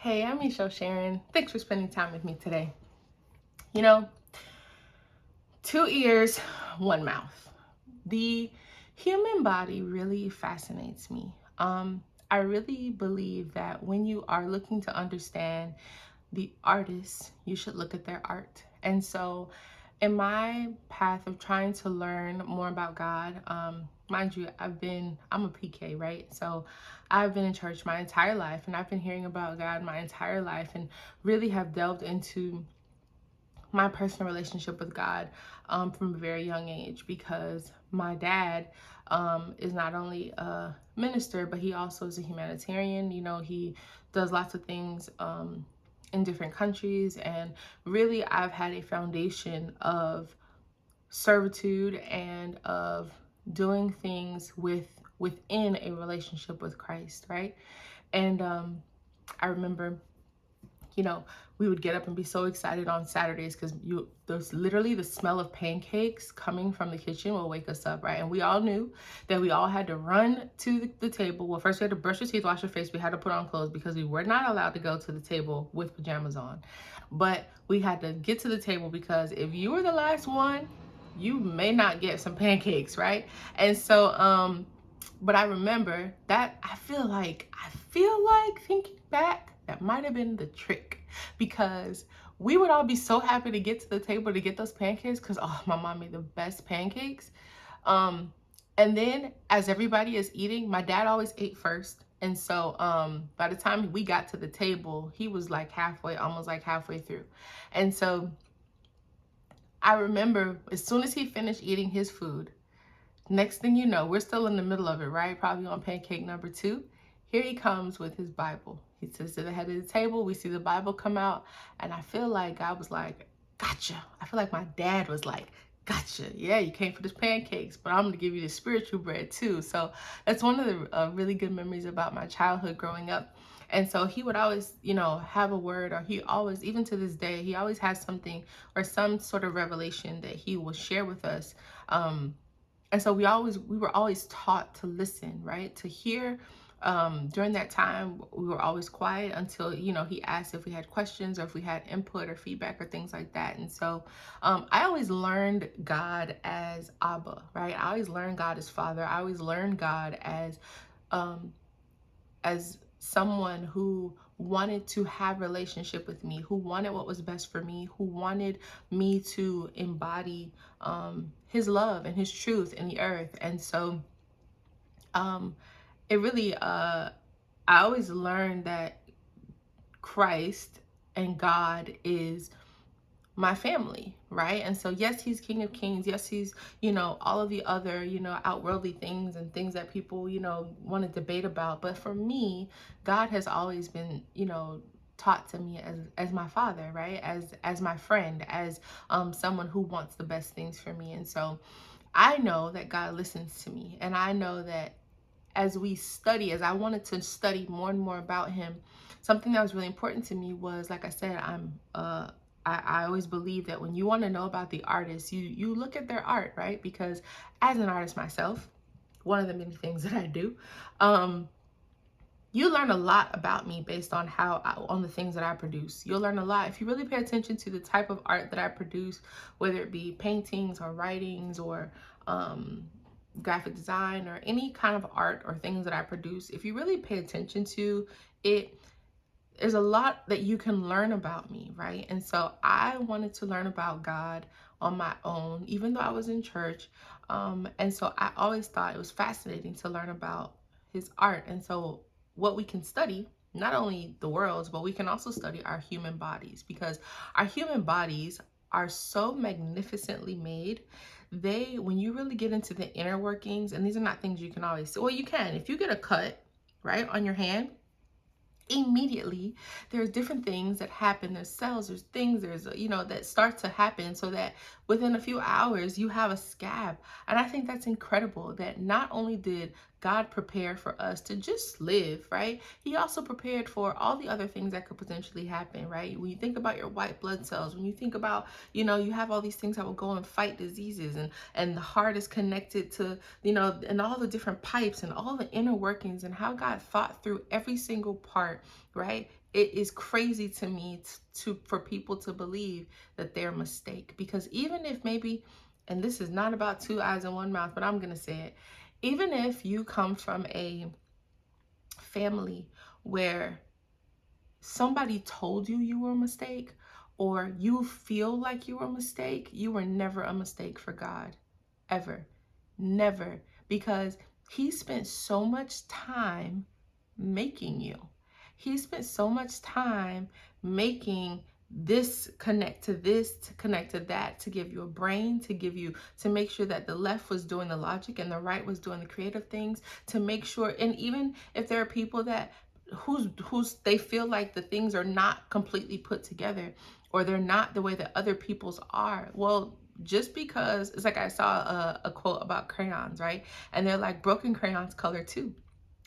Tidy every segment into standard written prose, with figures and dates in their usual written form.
Hey, I'm Michelle Sharon. Thanks for spending time with me today. You know, two ears, one mouth. The human body really fascinates me. I really believe that when you are looking to understand the artist, you should look at their art. And so, in my path of trying to learn more about God, mind you, I'm a PK, right? So, I've been in church my entire life and I've been hearing about God my entire life and really have delved into my personal relationship with God from a very young age because my dad is not only a minister, but he also is a humanitarian. You know, he does lots of things in different countries. And really, I've had a foundation of servitude and of doing things within a relationship with Christ, right? And I remember, you know, we would get up and be so excited on Saturdays because there's literally the smell of pancakes coming from the kitchen will wake us up, right? And we all knew that we all had to run to the table. Well, first we had to brush our teeth, wash our face. We had to put on clothes because we were not allowed to go to the table with pajamas on. But we had to get to the table because if you were the last one, you may not get some pancakes, right? And so, but I remember that I feel like thinking back, that might have been the trick because we would all be so happy to get to the table to get those pancakes because oh, my mom made the best pancakes. Um, and then as everybody is eating, my dad always ate first. And so by the time we got to the table, he was like halfway, almost like halfway through. And so I remember as soon as he finished eating his food, next thing you know, we're still in the middle of it, right? Probably on pancake number two. Here he comes with his Bible. He sits to the head of the table. We see the Bible come out. And I feel like God was like, gotcha. I feel like my dad was like, gotcha. Yeah, you came for this pancakes, but I'm going to give you the spiritual bread too. So that's one of the really good memories about my childhood growing up. And so he would always, have a word, or he always, even to this day, he always has something or some sort of revelation that he will share with us. And so we were always taught to listen, right? To hear. During that time, we were always quiet until, he asked if we had questions or if we had input or feedback or things like that. And so I always learned God as Abba, right? I always learned God as Father. I always learned God um, as someone who wanted to have relationship with me, who wanted what was best for me, who wanted me to embody his love and his truth in the earth. And so um, it really, I always learned that Christ and God is my family, right? And so, yes, he's King of Kings. Yes, he's, all of the other, outworldly things and things that people, want to debate about. But for me, God has always been, taught to me as my father, right? As my friend, as someone who wants the best things for me. And so I know that God listens to me. And I know that as I wanted to study more and more about him, something that was really important to me was, like I said, I always believe that when you want to know about the artist, you look at their art, right? Because as an artist myself, one of the many things that I do, um, you learn a lot about me based on on the things that I produce. You'll learn a lot if you really pay attention to the type of art that I produce, whether it be paintings or writings or um, graphic design or any kind of art or things that I produce. If you really pay attention to it, there's a lot that you can learn about me, right? And so I wanted to learn about God on my own, even though I was in church. And so I always thought it was fascinating to learn about his art. And so what we can study, not only the world's, but we can also study our human bodies because our human bodies are so magnificently made. When you really get into the inner workings, and these are not things you can always see. Well, you can. If you get a cut, right, on your hand, immediately there's different things that happen. There's cells, there's things, that start to happen so that within a few hours you have a scab. And I think that's incredible that not only did God prepare for us to just live, right? He also prepared for all the other things that could potentially happen, right? When you think about your white blood cells, when you think about, you have all these things that will go and fight diseases, and the heart is connected to, and all the different pipes and all the inner workings and how God thought through every single part, right? it is crazy to me for people to believe that they're a mistake. Because even if maybe, and this is not about two eyes and one mouth, but I'm gonna say it, even if you come from a family where somebody told you you were a mistake, or you feel like you were a mistake, you were never a mistake for God, ever. Never. Because he spent so much time making you. He spent so much time making this to connect to that, to give you a brain, to make sure that the left was doing the logic and the right was doing the creative things, to make sure. And even if there are people that who's they feel like the things are not completely put together, or they're not the way that other people's are, well, just because, it's like I saw a quote about crayons, right? And they're like, broken crayons color too.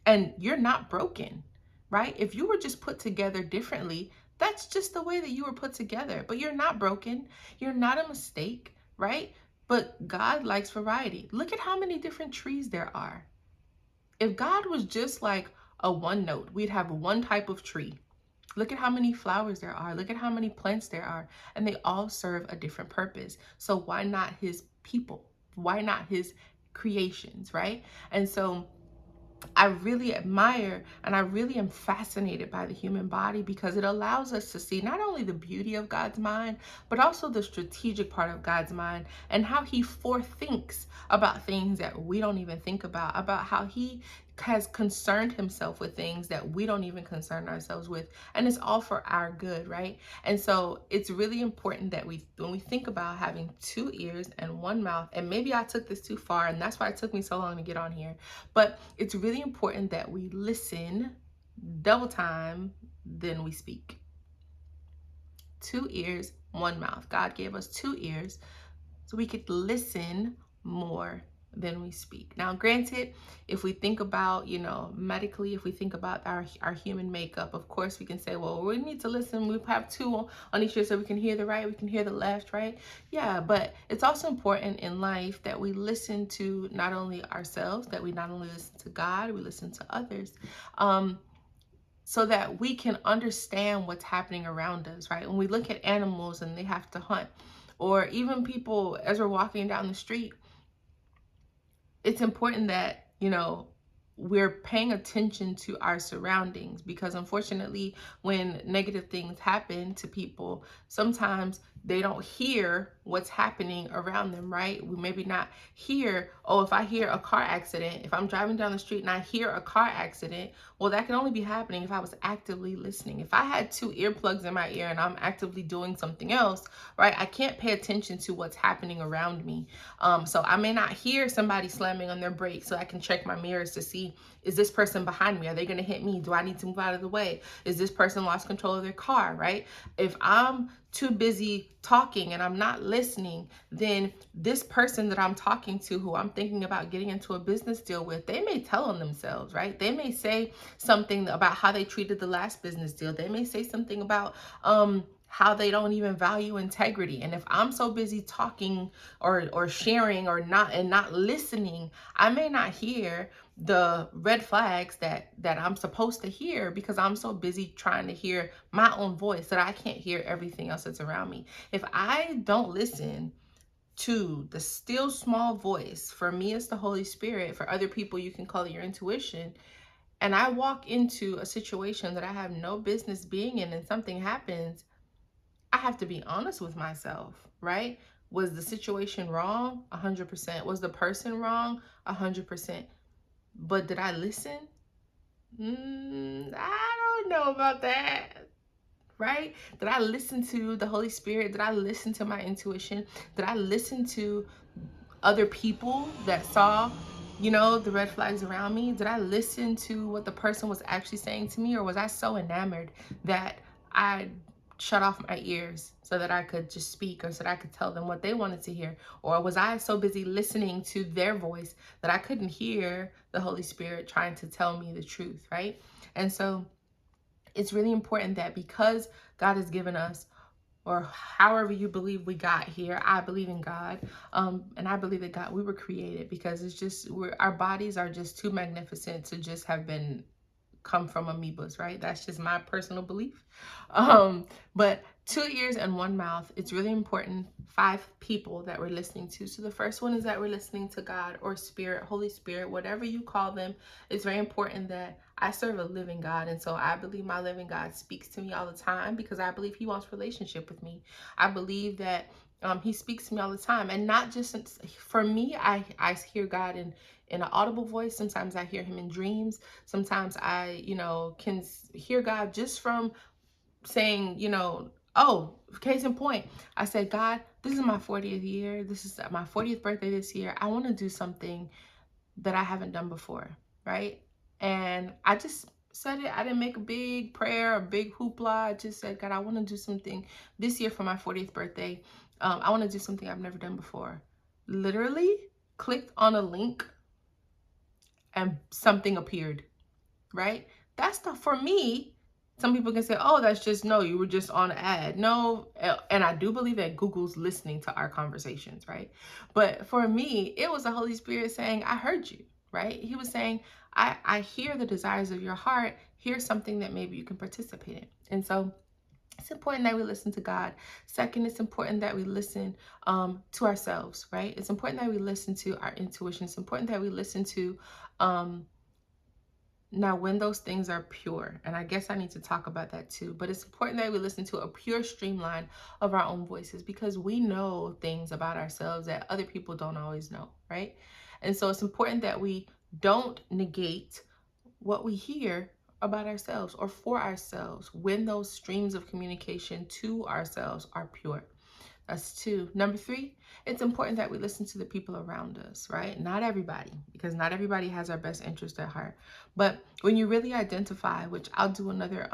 And you're not broken, right? If you were just put together differently, that's just the way that you were put together. But you're not broken. You're not a mistake, right? But God likes variety. Look at how many different trees there are. If God was just like a one note, we'd have one type of tree. Look at how many flowers there are. Look at how many plants there are. And they all serve a different purpose. So why not his people? Why not his creations, right? And so I really admire and I really am fascinated by the human body, because it allows us to see not only the beauty of God's mind, but also the strategic part of God's mind, and how he forethinks about things that we don't even think about how he has concerned himself with things that we don't even concern ourselves with. And it's all for our good, right? And so it's really important that when we think about having two ears and one mouth, and maybe I took this too far, and that's why it took me so long to get on here, but it's really important that we listen double time than we speak. Two ears, one mouth. God gave us two ears so we could listen more than we speak. Now, granted, if we think about, medically, if we think about our human makeup, of course, we can say, well, we need to listen. We have two on each ear so we can hear the right, we can hear the left, right? Yeah, but it's also important in life that we listen to not only ourselves, that we not only listen to God, we listen to others. So that we can understand what's happening around us, right? When we look at animals and they have to hunt, or even people as we're walking down the street, it's important that, we're paying attention to our surroundings, because unfortunately, when negative things happen to people, sometimes they don't hear what's happening around them, right? We maybe not hear, oh, if I hear a car accident, if I'm driving down the street and I hear a car accident, well, that can only be happening if I was actively listening. If I had two earplugs in my ear and I'm actively doing something else, right, I can't pay attention to what's happening around me. So I may not hear somebody slamming on their brakes, so I can check my mirrors to see, is this person behind me? Are they going to hit me? Do I need to move out of the way? Is this person lost control of their car, right? If I'm too busy talking and I'm not listening, then this person that I'm talking to, who I'm thinking about getting into a business deal with, they may tell on themselves, right? They may say something about how they treated the last business deal. They may say something about how they don't even value integrity. And if I'm so busy talking or sharing or not listening, I may not hear the red flags that I'm supposed to hear, because I'm so busy trying to hear my own voice that I can't hear everything else that's around me. If I don't listen to the still small voice, for me it's the Holy Spirit, for other people you can call it your intuition, and I walk into a situation that I have no business being in and something happens, I have to be honest with myself, right? Was the situation wrong? 100%. Was the person wrong? 100%. But did I listen? I don't know about that, right? Did I listen to the Holy Spirit? Did I listen to my intuition? Did I listen to other people that saw, the red flags around me? Did I listen to what the person was actually saying to me? Or was I so enamored that I shut off my ears so that I could just speak, or so that I could tell them what they wanted to hear? Or was I so busy listening to their voice that I couldn't hear the Holy Spirit trying to tell me the truth, right? And so it's really important that, because God has given us, or however you believe we got here, I believe in God, and I believe that God, we were created, because it's just our bodies are just too magnificent to just have been come from amoebas, right? That's just my personal belief. But 2 ears and 1 mouth, it's really important. 5 people that we're listening to. So the first one is that we're listening to God or Spirit, Holy Spirit, whatever you call them. It's very important that I serve a living God. And so I believe my living God speaks to me all the time because I believe he wants relationship with me. I believe that he speaks to me all the time. And not just for me, I hear God in an audible voice. Sometimes I hear him in dreams. Sometimes I, can hear God just from saying, oh, case in point, I said, God, this is my 40th year. This is my 40th birthday this year. I want to do something that I haven't done before, right? And I just said it. I didn't make a big prayer, a big hoopla. I just said, God, I want to do something this year for my 40th birthday. I want to do something I've never done before. Literally clicked on a link and something appeared, right? That's the, for me, some people can say, oh, that's just, no, you were just on an ad. No, and I do believe that Google's listening to our conversations, right? But for me, it was the Holy Spirit saying, I heard you, right? He was saying, I hear the desires of your heart. Here's something that maybe you can participate in. And so it's important that we listen to God. Second, it's important that we listen to ourselves, right? It's important that we listen to our intuition. It's important that we listen to now, when those things are pure, and I guess I need to talk about that too, but it's important that we listen to a pure streamline of our own voices because we know things about ourselves that other people don't always know, right? And so it's important that we don't negate what we hear about ourselves or for ourselves when those streams of communication to ourselves are pure. That's 2. Number 3, it's important that we listen to the people around us, right? Not everybody, because not everybody has our best interest at heart. But when you really identify, which I'll do another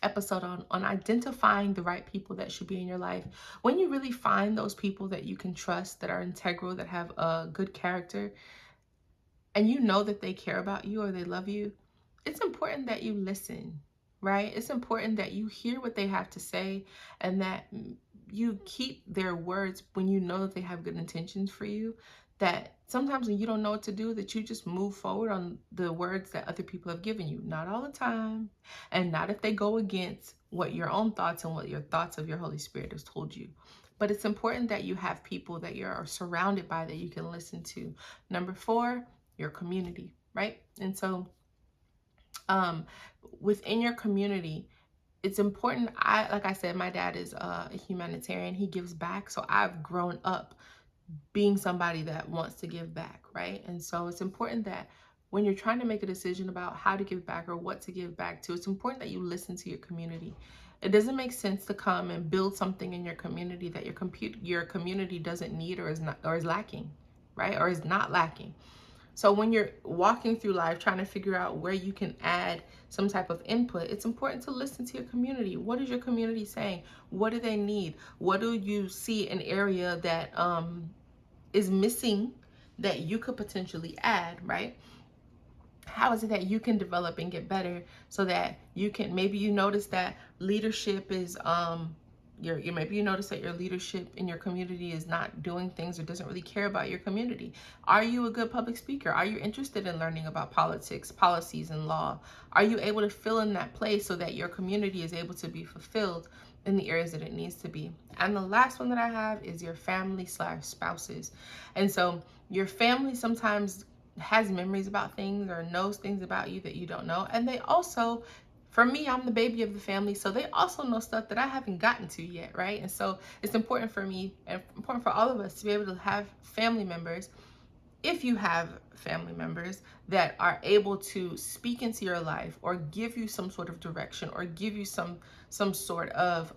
episode on identifying the right people that should be in your life. When you really find those people that you can trust, that are integral, that have a good character, and you know that they care about you or they love you, it's important that you listen, right? It's important that you hear what they have to say and that you keep their words when you know that they have good intentions for you. That sometimes when you don't know what to do, that you just move forward on the words that other people have given you. Not all the time, and not if they go against what your own thoughts and what your thoughts of your Holy Spirit has told you. But it's important that you have people that you're surrounded by that you can listen to. Number 4, your community, right? And so within your community, it's important. Like I said, my dad is a humanitarian. He gives back. So I've grown up being somebody that wants to give back, right? And so it's important that when you're trying to make a decision about how to give back or what to give back to, it's important that you listen to your community. It doesn't make sense to come and build something in your community that your community doesn't need or is lacking, right? Or is not lacking. So when you're walking through life trying to figure out where you can add some type of input, it's important to listen to your community. What is your community saying? What do they need? What do you see an area that is missing that you could potentially add, right? How is it that you can develop and get better so that you can, maybe you notice that leadership is maybe you notice that your leadership in your community is not doing things or doesn't really care about your community. Are you a good public speaker? Are you interested in learning about politics, policies, and law? Are you able to fill in that place so that your community is able to be fulfilled in the areas that it needs to be? And the last one that I have is your family/spouses. And so your family sometimes has memories about things or knows things about you that you don't know. And they also, for me, I'm the baby of the family, so they also know stuff that I haven't gotten to yet, right? And so it's important for me and important for all of us to be able to have family members, if you have family members that are able to speak into your life or give you some sort of direction or give you some sort of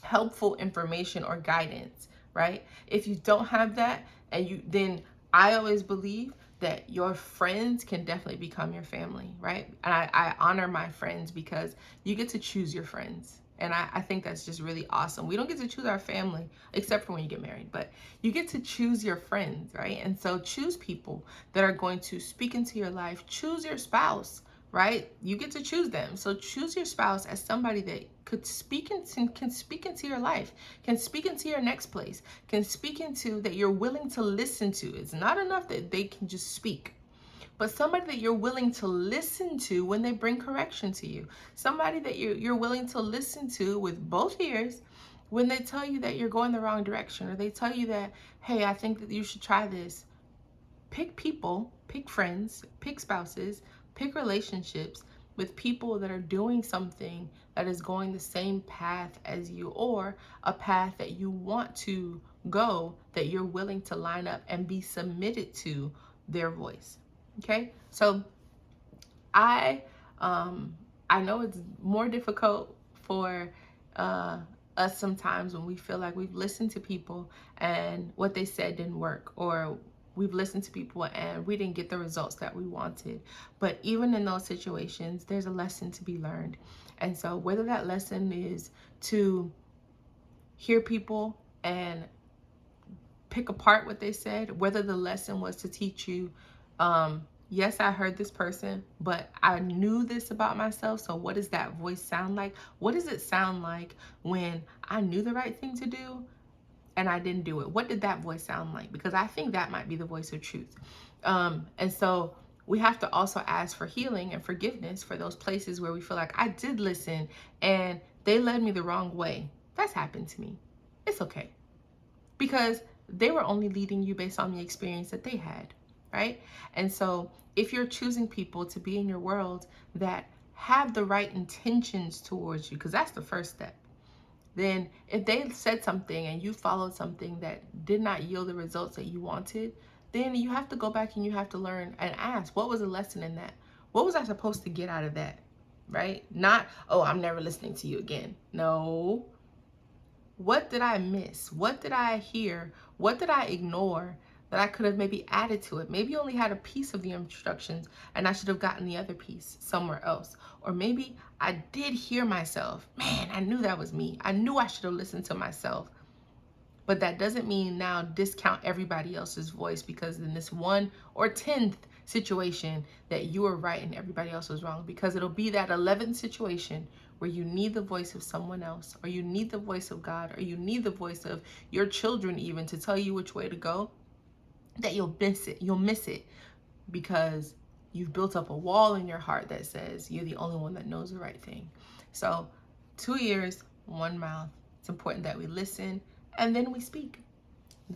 helpful information or guidance, right? If you don't have that, then I always believe that your friends can definitely become your family, right? And I honor my friends because you get to choose your friends. And I think that's just really awesome. We don't get to choose our family, except for when you get married, but you get to choose your friends, right? And so choose people that are going to speak into your life. Choose your spouse, right? You get to choose them. So choose your spouse as somebody that can speak into your life, can speak into your next place, can speak into that you're willing to listen to. It's not enough that they can just speak. but somebody that you're willing to listen to when they bring correction to you. Somebody that you're willing to listen to with both ears when they tell you that you're going the wrong direction, or they tell you that, hey, I think that you should try this. Pick people, pick friends, pick spouses, pick relationships with people that are doing something that is going the same path as you, or a path that you want to go, that you're willing to line up and be submitted to their voice. Okay? So I know it's more difficult for us sometimes when we feel like we've listened to people and what they said didn't work, or we've listened to people and we didn't get the results that we wanted. But even in those situations, there's a lesson to be learned. And so whether that lesson is to hear people and pick apart what they said, whether the lesson was to teach you, yes, I heard this person, but I knew this about myself. So what does that voice sound like? What does it sound like when I knew the right thing to do and I didn't do it? What did that voice sound like? Because I think that might be the voice of truth. And so we have to also ask for healing and forgiveness for those places where we feel like I did listen and they led me the wrong way. That's happened to me. It's okay. Because they were only leading you based on the experience that they had, right? And so if you're choosing people to be in your world that have the right intentions towards you, because that's the first step, then if they said something and you followed something that did not yield the results that you wanted, then you have to go back and you have to learn and ask, what was the lesson in that? What was I supposed to get out of that, right? Not, oh, I'm never listening to you again. No. What did I miss? What did I hear? What did I ignore that I could have maybe added to it? Maybe you only had a piece of the instructions and I should have gotten the other piece somewhere else. Or maybe I did hear myself. Man, I knew that was me. I knew I should have listened to myself. But that doesn't mean now discount everybody else's voice, because in this 1 or 10th situation that you are right and everybody else was wrong, because it'll be that 11th situation where you need the voice of someone else, or you need the voice of God, or you need the voice of your children even to tell you which way to go, that you'll miss it. You'll miss it because you've built up a wall in your heart that says you're the only one that knows the right thing. So 2 ears, 1 mouth. It's important that we listen and then we speak.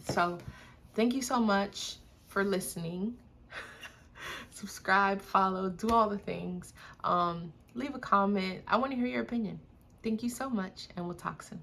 So thank you so much for listening. Subscribe, follow, do all the things. Leave a comment. I want to hear your opinion. Thank you so much, and we'll talk soon.